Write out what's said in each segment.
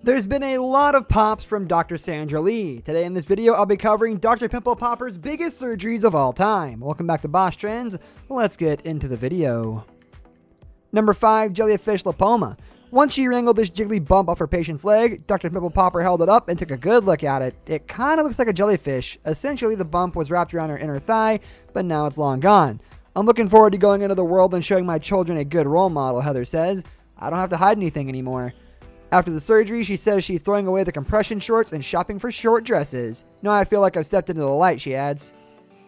There's been a lot of pops from Dr. Sandra Lee. Today in this video, I'll be covering Dr. Pimple Popper's biggest surgeries of all time. Welcome back to Boss Trends. Let's get into the video. Number 5, jellyfish lipoma. Once she wrangled this jiggly bump off her patient's leg, Dr. Pimple Popper held it up and took a good look at it. It kind of looks like a jellyfish. Essentially, the bump was wrapped around her inner thigh, but now it's long gone. I'm looking forward to going into the world and showing my children a good role model, Heather says. I don't have to hide anything anymore. After the surgery, she says she's throwing away the compression shorts and shopping for short dresses. Now I feel like I've stepped into the light, she adds.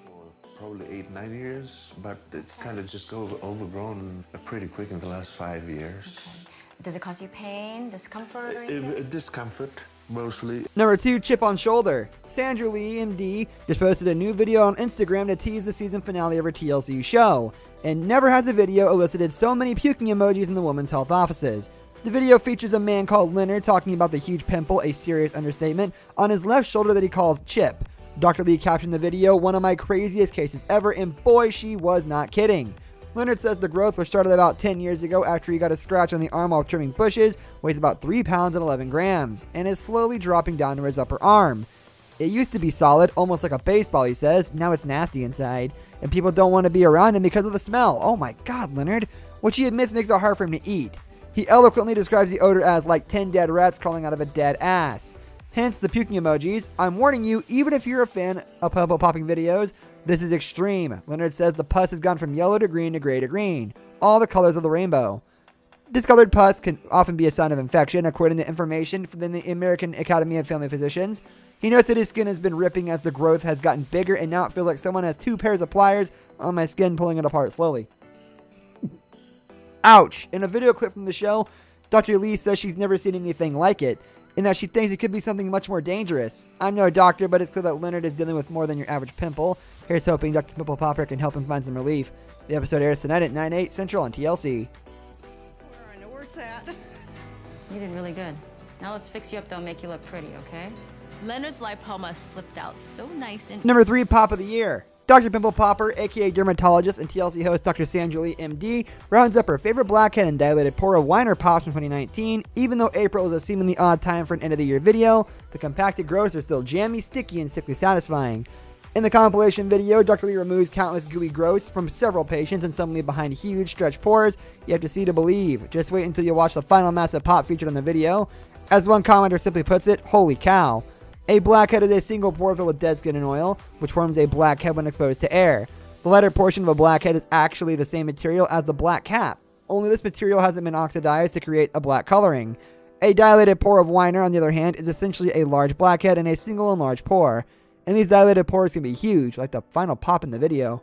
For probably 8-9 years, but it's kind of just overgrown pretty quick in the last 5 years. Okay. Does it cause you pain, discomfort, or anything? Discomfort, mostly. Number 2, chip on shoulder. Sandra Lee, MD, just posted a new video on Instagram to tease the season finale of her TLC show. And never has a video elicited so many puking emojis in the women's health offices. The video features a man called Leonard talking about the huge pimple, a serious understatement, on his left shoulder that he calls Chip. Dr. Lee captioned the video, "One of my craziest cases ever," and boy, she was not kidding. Leonard says the growth was started about 10 years ago after he got a scratch on the arm while trimming bushes, weighs about 3 pounds and 11 grams, and is slowly dropping down to his upper arm. It used to be solid, almost like a baseball, he says. Now it's nasty inside, and people don't want to be around him because of the smell. Oh my God, Leonard. Which he admits makes it hard for him to eat. He eloquently describes the odor as like 10 dead rats crawling out of a dead ass. Hence the puking emojis. I'm warning you, even if you're a fan of pimple popping videos, this is extreme. Leonard says the pus has gone from yellow to green to gray to green. All the colors of the rainbow. Discolored pus can often be a sign of infection, according to information from the American Academy of Family Physicians. He notes that his skin has been ripping as the growth has gotten bigger, and now it feels like someone has 2 pairs of pliers on my skin pulling it apart slowly. Ouch! In a video clip from the show, Dr. Lee says she's never seen anything like it, and that she thinks it could be something much more dangerous. I'm no doctor, but it's clear that Leonard is dealing with more than your average pimple. Here's hoping Dr. Pimple Popper can help him find some relief. The episode airs tonight at 9/8 Central on TLC. Where I know where it's at. You did really good. Now let's fix you up, though, and make you look pretty, okay? Leonard's lipoma slipped out so nice and... Number 3, Pop of the Year. Dr. Pimple Popper, aka dermatologist and TLC host Dr. Sandra Lee, MD, rounds up her favorite blackhead and dilated pore of Weiner pops from 2019. Even though April is a seemingly odd time for an end-of-the-year video, the compacted growths are still jammy, sticky, and sickly satisfying. In the compilation video, Dr. Lee removes countless gooey growths from several patients and some leave behind huge stretched pores. You have to see to believe. Just wait until you watch the final massive pop featured on the video. As one commenter simply puts it, holy cow. A blackhead is a single pore filled with dead skin and oil, which forms a blackhead when exposed to air. The lighter portion of a blackhead is actually the same material as the black cap, only this material hasn't been oxidized to create a black coloring. A dilated pore of Weiner, on the other hand, is essentially a large blackhead in a single enlarged pore. And these dilated pores can be huge, like the final pop in the video.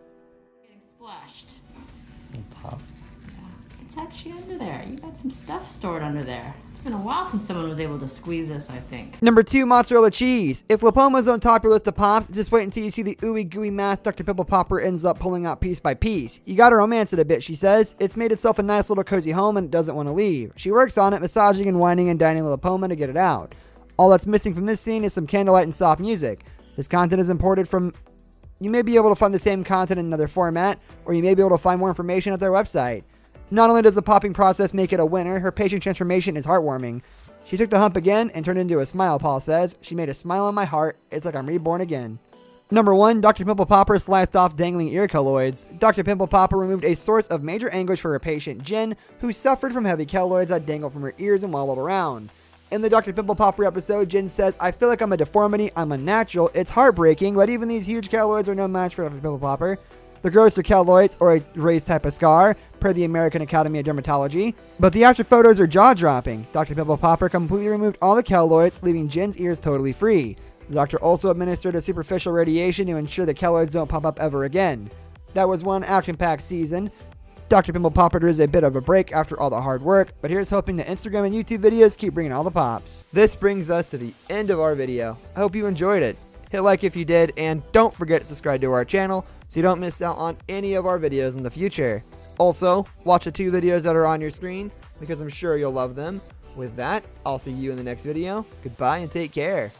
Getting splashed. Pop. Yeah, it's actually under there. You got some stuff stored under there. It's been a while since someone was able to squeeze this, I think. Number 2, mozzarella cheese. If lipomas don't top your list of pops, just wait until you see the ooey gooey mass Dr. Pimple Popper ends up pulling out piece by piece. You gotta romance it a bit, she says. It's made itself a nice little cozy home and it doesn't want to leave. She works on it, massaging and whining and dining the lipoma to get it out. All that's missing from this scene is some candlelight and soft music. This content is imported from... You may be able to find the same content in another format, or you may be able to find more information at their website. Not only does the popping process make it a winner, her patient transformation is heartwarming. She took the hump again and turned it into a smile, Paul says. She made a smile on my heart. It's like I'm reborn again. Number 1, Dr. Pimple Popper sliced off dangling ear keloids. Dr. Pimple Popper removed a source of major anguish for her patient, Jen, who suffered from heavy keloids that dangled from her ears and wobbled around. In the Dr. Pimple Popper episode, Jen says, "I feel like I'm a deformity, I'm unnatural, it's heartbreaking, but even these huge keloids are no match for Dr. Pimple Popper." The growths are keloids, or a raised type of scar, per the American Academy of Dermatology. But the after photos are jaw-dropping. Dr. Pimple Popper completely removed all the keloids, leaving Jen's ears totally free. The doctor also administered a superficial radiation to ensure the keloids don't pop up ever again. That was one action-packed season. Dr. Pimple Popper deserves a bit of a break after all the hard work, but here's hoping that Instagram and YouTube videos keep bringing all the pops. This brings us to the end of our video. I hope you enjoyed it. Hit like if you did, and don't forget to subscribe to our channel so you don't miss out on any of our videos in the future. Also, watch the 2 videos that are on your screen because I'm sure you'll love them. With that, I'll see you in the next video. Goodbye and take care.